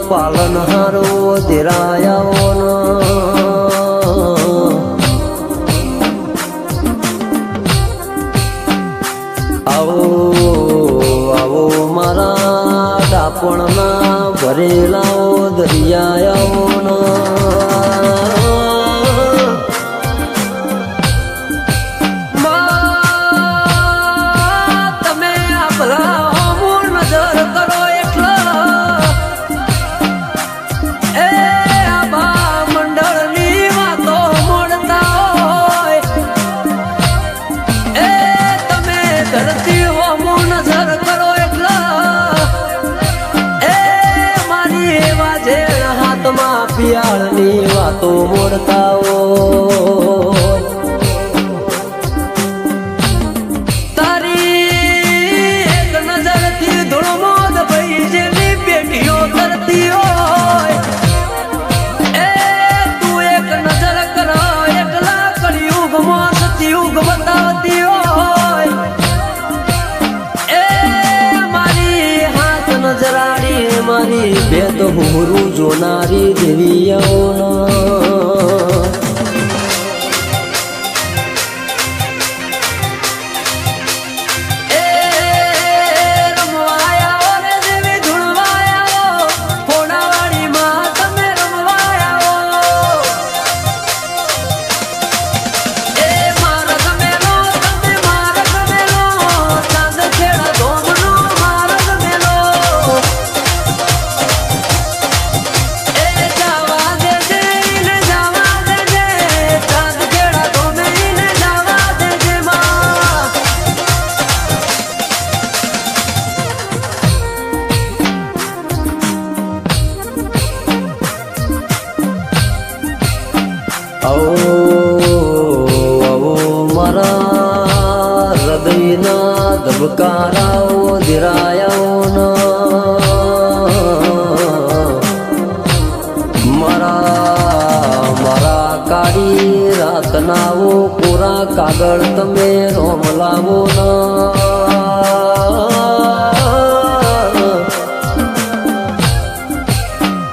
પાલનહારો ધીરાયાઓનો આવો આવો મારા ડાપણના ભરેલાઓ દરિયાયાઓનો પિયાળની વાતો મોડતાઓ તારી એક નજરથી ધૂળમોદ ભઈ જેની બેટીઓ તરતી હોય એ તું એક નજર કર એકલા કળિયુગમાં સતયુગ બતાવતી હોય એ મારી હાથ નજરાડી મારી ભેદ હુરું જોનારી દેવીઓના મારા હૃદયના ધબકારાઓ ધીરાયાઓના મારા કાળી રાતનાઓ કોરા કાગળ તમે રોમ લાવો ના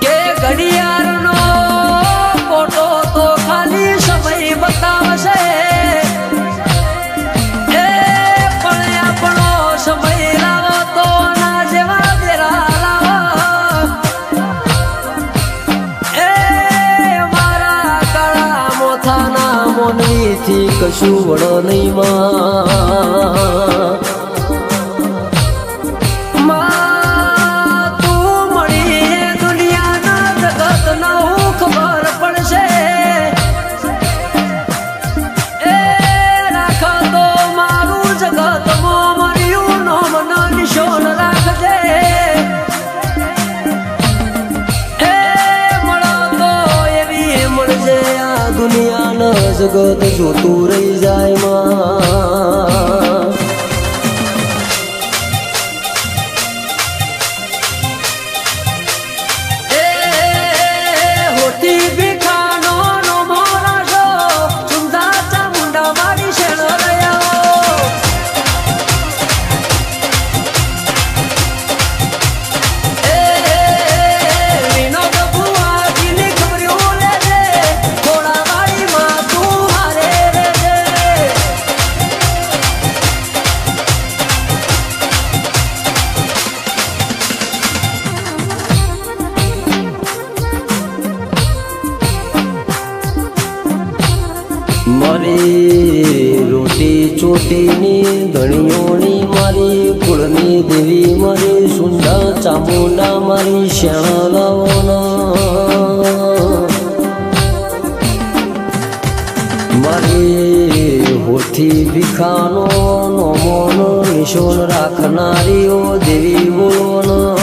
કે ઘડિયાળનો ફોટો તો ખાલી સમય બતાવશે મોનવીથી કશું વડો નહીં માં તું મળી દુનિયાના જગતના હું ખબર પડશે એ રાખ તો મારું જગતમાં મર્યું નો મન નિશોન રાખજે એ મળો તો એવી મળજે આ દુનિયાના જગત જોતું રહી જાય માં એ હોતી ભીખાનો નો મોરાશો ચુંદા ચામુંડા મારી શેણ રહ્યા એ વિનોદ ભુવાજીની ખબરીઓ લેજે થોડા મારી રોટી ચોટીની ધણીઓની મારી કુળની દેવી મારી સુંદા ચામુંડા મારી શ્યાણ લાવોના મારી હોઠી ભીખાનો નોમોનો નિશોન રાખનારીઓ દેવી બોલોના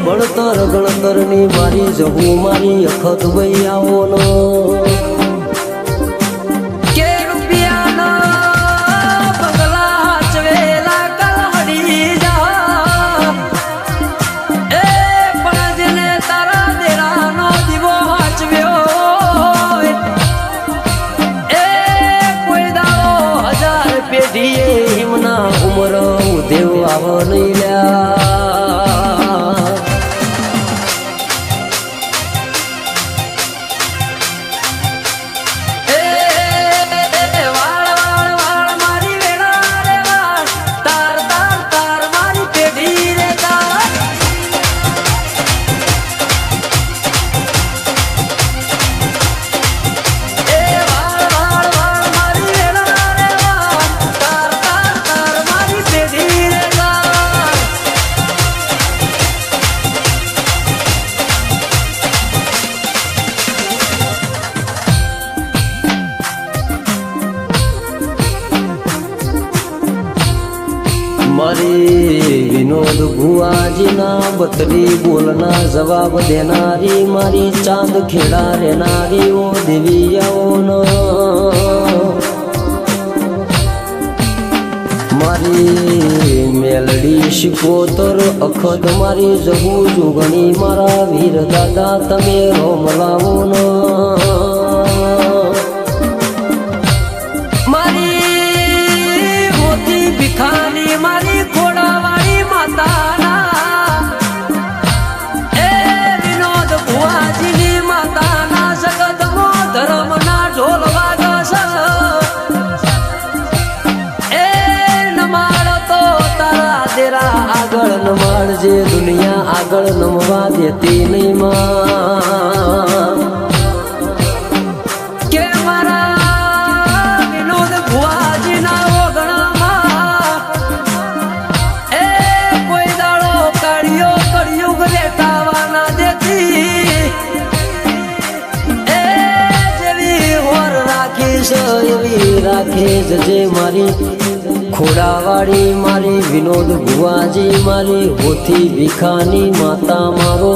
ભણતર ગણતરની મારી જહુ મારી અખત ભાઈ આવોનો ભીમાજીના બતરી બોલના જવાબ દેનારી મારી ચાંદ ખેડા રહેનારી ઓ દેવીયાઓનો મારી મેલડી શિકોતર અખત મારી જહુ જુગણી મારા વીર દાદા તમે રોમ લાવો ન મારી મોતી ભિખાની મારી ખોડાવાળી માતાના એ વિનોદ ભુવાજીની માતાના જગતમો ધર્મના ઢોલ વાગસ આગળ નમાડજે દુનિયા આગળ નમવા દેતી નહીં માં કે મારા વિનોદ ભુવાજીના ઓગણામાં એ કોઈ દાડો કાળિયો કળિયુગ રેટાવાના દેતી એ જેવી હોર રાખીશ એવી રાખે જજે મારી ખોડાવાળી મારી વિનોદ ભુવાજી મારી હોથી ભીખાની માતા મારો